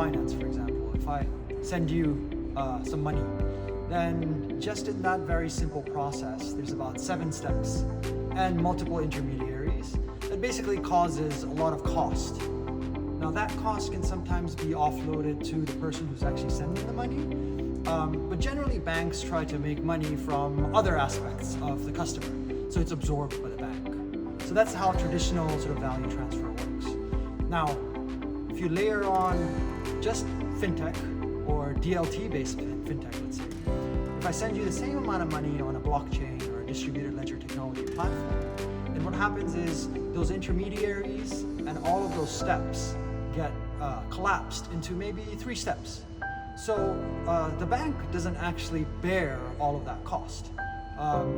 finance, for example, if I send you some money, then just in that very simple process, there's about 7 steps and multiple intermediaries that basically causes a lot of cost. Now that cost can sometimes be offloaded to the person who's actually sending the money, but generally banks try to make money from other aspects of the customer, so it's absorbed by the bank. So that's how traditional sort of value transfer works. Now, if you layer on just fintech or DLT-based fintech, let's say, if I send you the same amount of money on a blockchain or a distributed ledger technology platform, then what happens is those intermediaries and all of those steps get collapsed into maybe 3 steps. So the bank doesn't actually bear all of that cost.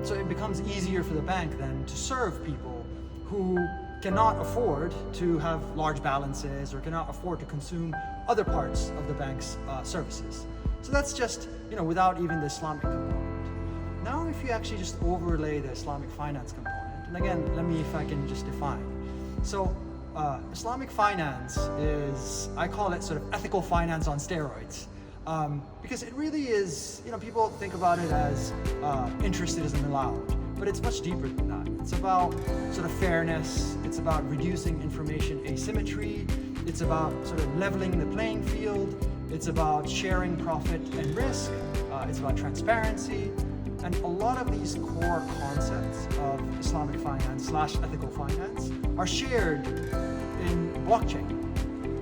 So it becomes easier for the bank then to serve people who cannot afford to have large balances or cannot afford to consume other parts of the bank's services. So that's just, without even the Islamic component. Now, if you actually just overlay the Islamic finance component, and again, if I can just define. So Islamic finance is, I call it sort of ethical finance on steroids. Because it really is, people think about it as interest isn't allowed, but it's much deeper than that. It's about sort of fairness, it's about reducing information asymmetry, it's about sort of leveling the playing field, it's about sharing profit and risk, it's about transparency, and a lot of these core concepts of Islamic finance / ethical finance are shared in blockchain.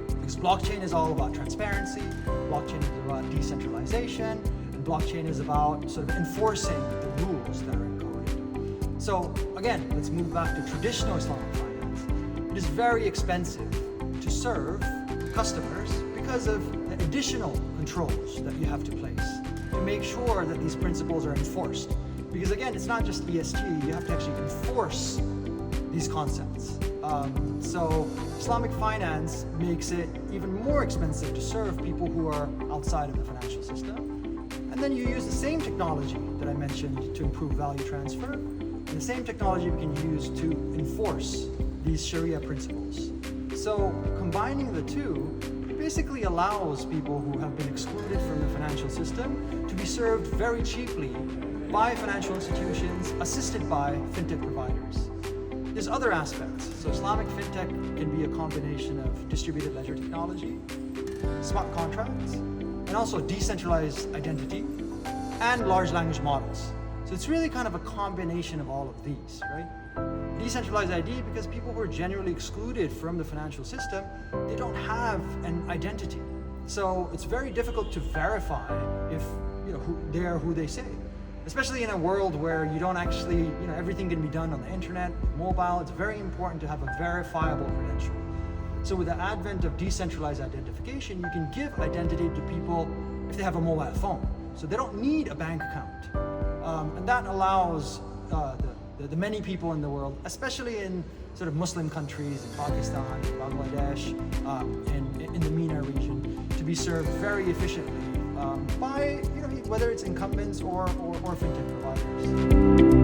Because blockchain is all about transparency, blockchain is about decentralization, and blockchain is about sort of enforcing the rules that are encoded. So again, let's move back to traditional Islamic finance. It is very expensive to serve customers because of the additional controls that you have to place to make sure that these principles are enforced. Because again, it's not just ESG, you have to actually enforce these concepts. So Islamic finance makes it even more expensive to serve people who are outside of the financial system. And then you use the same technology that I mentioned to improve value transfer, and the same technology we can use to enforce these Sharia principles. So combining the two basically allows people who have been excluded from the financial system to be served very cheaply by financial institutions assisted by fintech providers. There's other aspects. So Islamic fintech can be a combination of distributed ledger technology, smart contracts, and also decentralized identity and large language models. So it's really kind of a combination of all of these, right? Decentralized ID, because people who are generally excluded from the financial system, they don't have an identity. So it's very difficult to verify if they are who they say. Especially in a world where you don't actually, everything can be done on the internet, mobile, it's very important to have a verifiable credential. So with the advent of decentralized identification, you can give identity to people if they have a mobile phone. So they don't need a bank account. And that allows the many people in the world, especially in sort of Muslim countries, in Pakistan, Bangladesh, in the MENA region, to be served very efficiently by, whether it's incumbents or fintech providers.